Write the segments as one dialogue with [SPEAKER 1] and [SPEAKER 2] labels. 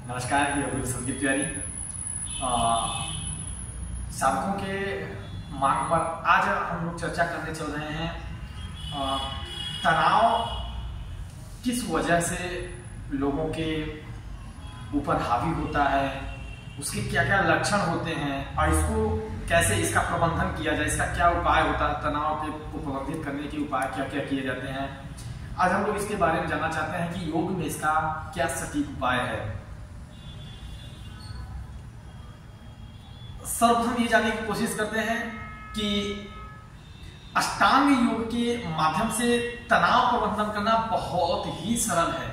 [SPEAKER 1] नमस्कार, ये अब्दुल संदीप तिवारी। साधकों के मांग पर आज हम लोग चर्चा करने चल रहे हैं। तनाव किस वजह से लोगों के ऊपर हावी होता है, उसके क्या क्या लक्षण होते हैं और इसको कैसे इसका प्रबंधन किया जाए, इसका क्या उपाय होता है, तनाव को प्रबंधित करने के उपाय क्या क्या किए जाते हैं। आज हम लोग इसके बारे में जानना चाहते हैं कि योग में इसका क्या सटीक उपाय है। सर्वप्रथम ये जानने की कोशिश करते हैं कि अष्टांग योग के माध्यम से तनाव प्रबंधन करना बहुत ही सरल है।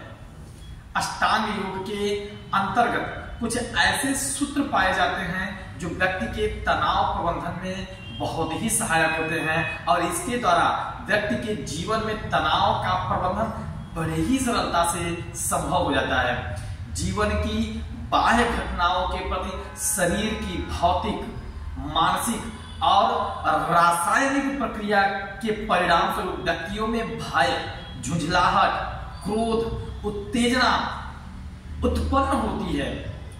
[SPEAKER 1] अष्टांग योग के अंतर्गत कुछ ऐसे सूत्र पाए जाते हैं जो व्यक्ति के तनाव प्रबंधन में बहुत ही सहायक होते हैं और इसके द्वारा व्यक्ति के जीवन में तनाव का प्रबंधन बड़े ही सरलता से संभव हो जाता है। जीवन की बाह्य घटनाओं के प्रति शरीर की भौतिक, मानसिक और रासायनिक प्रक्रिया के परिणाम स्वरूप व्यक्तियों में भय, झुंझलाहट, क्रोध, उत्तेजना उत्पन्न होती है।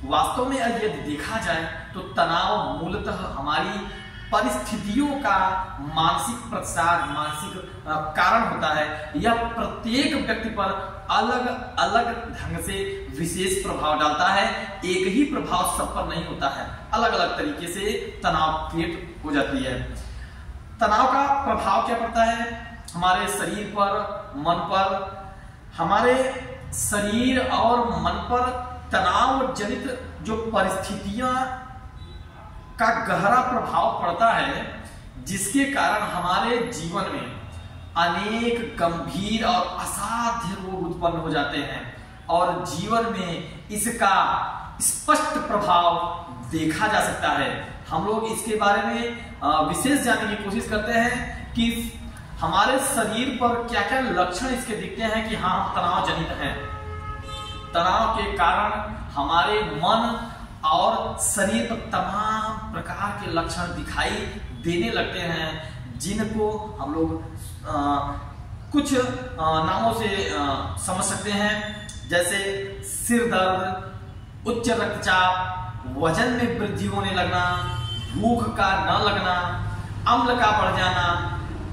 [SPEAKER 1] वास्तव में यदि देखा जाए तो तनाव मूलतः हमारी परिस्थितियों का मानसिक प्रसार, मानसिक कारण होता है। यह प्रत्येक व्यक्ति पर अलग अलग ढंग से विशेष प्रभाव डालता है। एक ही प्रभाव सब पर नहीं होता है, अलग अलग तरीके से तनाव क्रिएट हो जाती है। तनाव का प्रभाव क्या पड़ता है हमारे शरीर पर, मन पर। हमारे शरीर और मन पर तनाव जनित जो परिस्थितियां का गहरा प्रभाव पड़ता है, जिसके कारण हमारे जीवन में अनेक गंभीर और असाध्य रोग उत्पन्न हो जाते हैं और जीवन में इसका स्पष्ट प्रभाव देखा जा सकता है। हम लोग इसके बारे में विशेष जानने की कोशिश करते हैं कि हमारे शरीर पर क्या क्या लक्षण इसके दिखते हैं कि हाँ, हम तनाव जनित हैं। तनाव के कारण हमारे मन और शरीर पर तमाम प्रकार के लक्षण दिखाई देने लगते हैं, जिनको हम लोग कुछ नामों से समझ सकते हैं, जैसे सिर दर्द, उच्च रक्तचाप, वजन में वृद्धि होने लगना, भूख का न लगना, अम्ल का बढ़ जाना,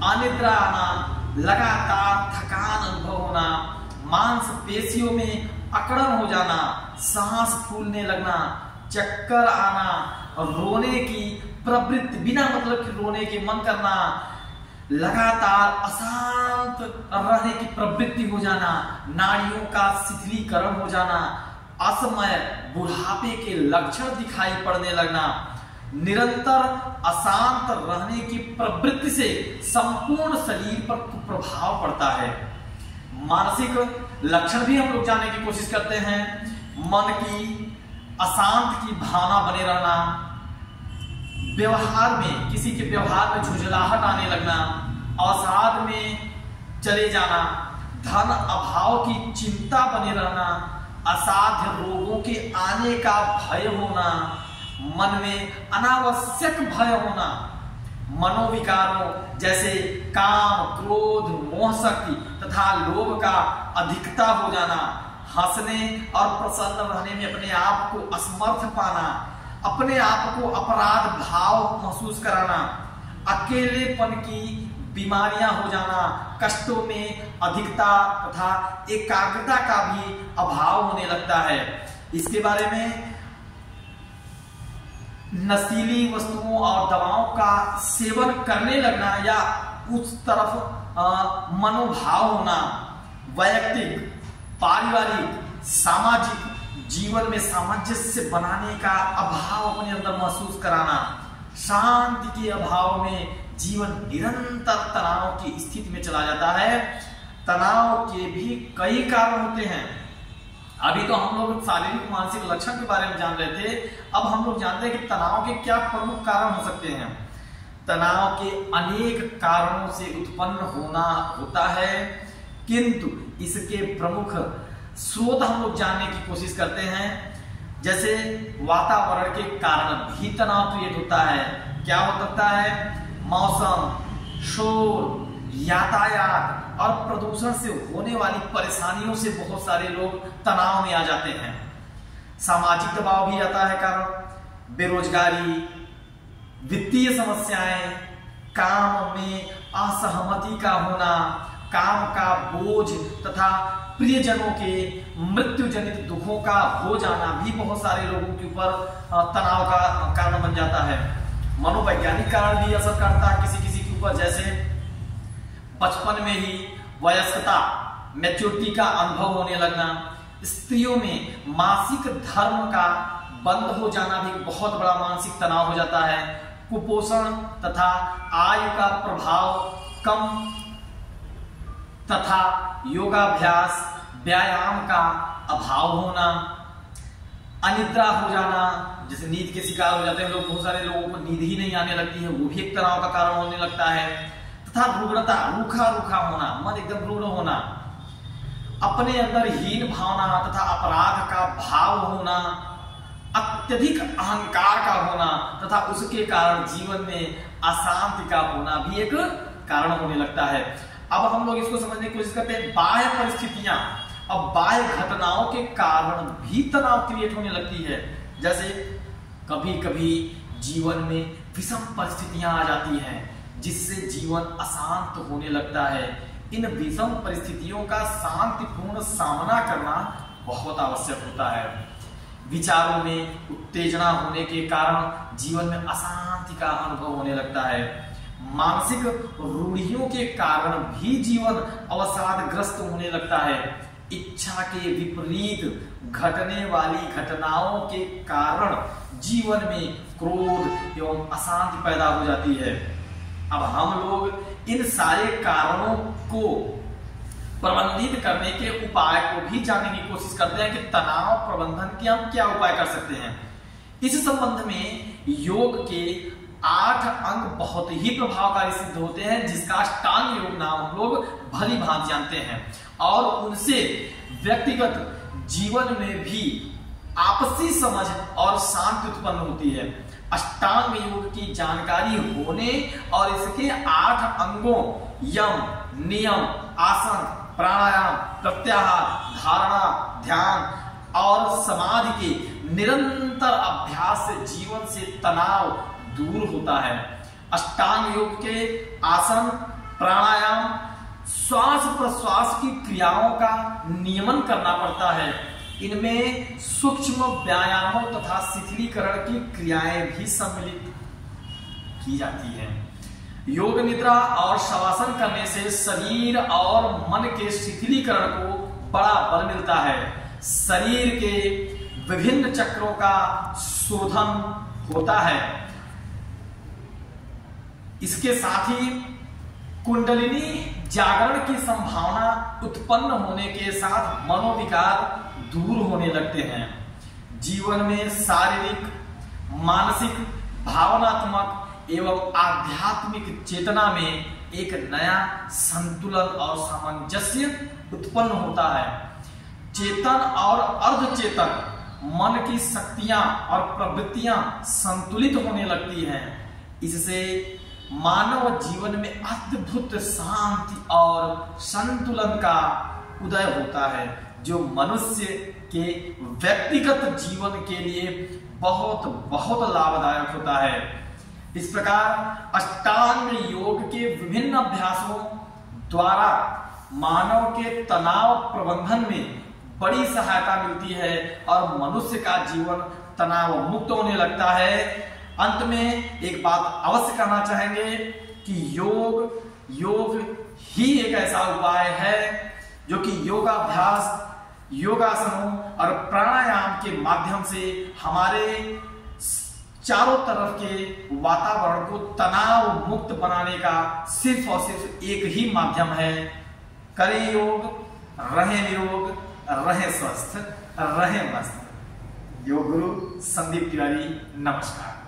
[SPEAKER 1] अनिद्रा आना, लगातार थकान अनुभव होना, मांसपेशियों में अकड़न हो जाना, सांस फूलने लगना, चक्कर आना, रोने की प्रवृत्ति, बिना मतलब कि रोने के मन करना, लगातार अशांत रहने की प्रवृत्ति हो जाना, नाड़ियों का शिथिलीकरण हो जाना, असमय बुढ़ापे के लक्षण दिखाई पड़ने लगना, निरंतर अशांत रहने की प्रवृत्ति से संपूर्ण शरीर पर कुप्रभाव पड़ता है। मानसिक लक्षण भी हम लोग जानने की कोशिश करते हैं। मन की अशांत की भावना बने रहना, व्यवहार में, किसी के व्यवहार में झुंझलाहट आने लगना, अवसाद में चले जाना, धन अभाव की चिंता बने रहना, असाध्य रोगों के आने का भय होना, मन में अनावश्यक भय होना, मनोविकारों जैसे काम, क्रोध, मोह शक्ति तथा लोभ का अधिकता हो जाना, हंसने और प्रसन्न रहने में अपने आप को असमर्थ पाना, अपने आप को अपराध भाव महसूस कराना, अकेलेपन की बीमारियां हो जाना, कष्टों में अधिकता तथा एकाग्रता का भी अभाव होने लगता है। इसके बारे में नशीली वस्तुओं और दवाओं का सेवन करने लगना या उस तरफ मनोभाव होना, वैयक्तिक, पारिवारिक, सामाजिक जीवन में सामंजस्य बनाने का अभाव अपने अंदर महसूस कराना, शांति के अभाव में जीवन निरंतर तनाव की स्थिति में चला जाता है। तनाव के भी कई कारण होते हैं। अभी तो हम लोग शारीरिक मानसिक लक्षण के बारे में जान रहे थे, अब हम लोग जानते हैं कि तनाव के क्या प्रमुख कारण हो सकते हैं। तनाव के अनेक कारणों से उत्पन्न होता है, किंतु इसके प्रमुख स्रोत हम लोग जानने की कोशिश करते हैं। जैसे वातावरण के कारण भी तनाव क्रिएट होता है। क्या हो सकता है? मौसम, शोर, यातायात और प्रदूषण से होने वाली परेशानियों से बहुत सारे लोग तनाव में आ जाते हैं। सामाजिक दबाव भी आता है कारण, बेरोजगारी, वित्तीय समस्याएं, काम में असहमति का होना, काम का बोझ तथा प्रियजनों के मृत्यु जनित दुखों का हो जाना भी बहुत सारे लोगों के ऊपर तनाव का कारण बन जाता है। मनोवैज्ञानिक कारण भी असर करता है किसी किसी के ऊपर, जैसे बचपन में ही वयस्कता मैच्योरिटी का अनुभव होने लगना, स्त्रियों में मासिक धर्म का बंद हो जाना भी बहुत बड़ा मानसिक तनाव हो जाता है, कुपोषण तथा आयु का प्रभाव कम तथा योगाभ्यास व्यायाम का अभाव होना, अनिद्रा हो जाना, जैसे नींद के शिकार हो जाते हैं लोग, बहुत सारे लोगों को नींद ही नहीं आने लगती है, वो भी एक तनाव का कारण होने लगता है, तथा रुग्णता, रूखा रूखा होना, मन एकदम रूढ़ होना, अपने अंदर हीन भावना तथा अपराध का भाव होना, अत्यधिक अहंकार का होना तथा उसके कारण जीवन में अशांति का होना भी एक कारण होने लगता है। अब हम लोग इसको समझने की कोशिश करते हैं बाह्य परिस्थितियां, अब बाह्य घटनाओं के कारण भी तनाव क्रिएट होने लगती है। जैसे कभी कभी जीवन में विषम परिस्थितियां आ जाती हैं जिससे जीवन अशांत होने लगता है। इन विषम परिस्थितियों का शांतिपूर्ण सामना करना बहुत आवश्यक होता है। विचारों में उत्तेजना होने के कारण जीवन में अशांति का अनुभव होने लगता है। मानसिक रूढ़ियों के कारण भी जीवन अवसादग्रस्त होने लगता है। इच्छा के विपरीत घटने वाली घटनाओं के कारण जीवन में क्रोध एवं अशांति पैदा हो जाती है। अब हम लोग इन सारे कारणों को प्रबंधित करने के उपाय को भी जानने की कोशिश करते हैं कि तनाव प्रबंधन के हम क्या उपाय कर सकते हैं। इस संबंध में योग के 8 अंग बहुत ही प्रभावकारी सिद्ध होते हैं, जिसका अष्टांग योग नाम हम लोग भली भांति जानते हैं, और उनसे व्यक्तिगत जीवन में भी आपसी समझ और शांति उत्पन्न होती है। अष्टांग योग की जानकारी होने और इसके 8 अंगों यम, नियम, आसन, प्राणायाम, प्रत्याहार, धारणा, ध्यान और समाधि के निरंतर अभ्यास से जीवन से तनाव दूर होता है। अष्टांग योग के आसन, प्राणायाम, श्वास प्रश्वास की क्रियाओं का नियमन करना पड़ता है। इनमें सूक्ष्म व्यायामों तथा शिथिलीकरण की क्रियाएं भी सम्मिलित की जाती हैं। योग निद्रा और शवासन करने से शरीर और मन के शिथिलीकरण को बड़ा बल मिलता है। शरीर के विभिन्न चक्रों का शोधन होता है। इसके साथ ही कुंडलिनी जागरण की संभावना उत्पन्न होने के साथ मनोविकार दूर होने लगते हैं। जीवन में शारीरिक, मानसिक, भावनात्मक एवं आध्यात्मिक चेतना में एक नया संतुलन और सामंजस्य उत्पन्न होता है। चेतन और अर्धचेतन मन की शक्तियां और प्रवृत्तियां संतुलित होने लगती हैं। इससे मानव जीवन में अद्भुत शांति और संतुलन का उदय होता है, जो मनुष्य के व्यक्तिगत जीवन के लिए बहुत बहुत लाभदायक होता है। इस प्रकार अष्टांग योग के विभिन्न अभ्यासों द्वारा मानव के तनाव प्रबंधन में बड़ी सहायता मिलती है और मनुष्य का जीवन तनाव मुक्त होने लगता है। अंत में एक बात अवश्य कहना चाहेंगे कि योग ही एक ऐसा उपाय है जो कि योगाभ्यास, योगासनों और प्राणायाम के माध्यम से हमारे चारों तरफ के वातावरण को तनाव मुक्त बनाने का सिर्फ और सिर्फ एक ही माध्यम है। करें योग, रहें निरोग, रहें स्वस्थ, रहें मस्त। योग गुरु संदीप तिवारी, नमस्कार।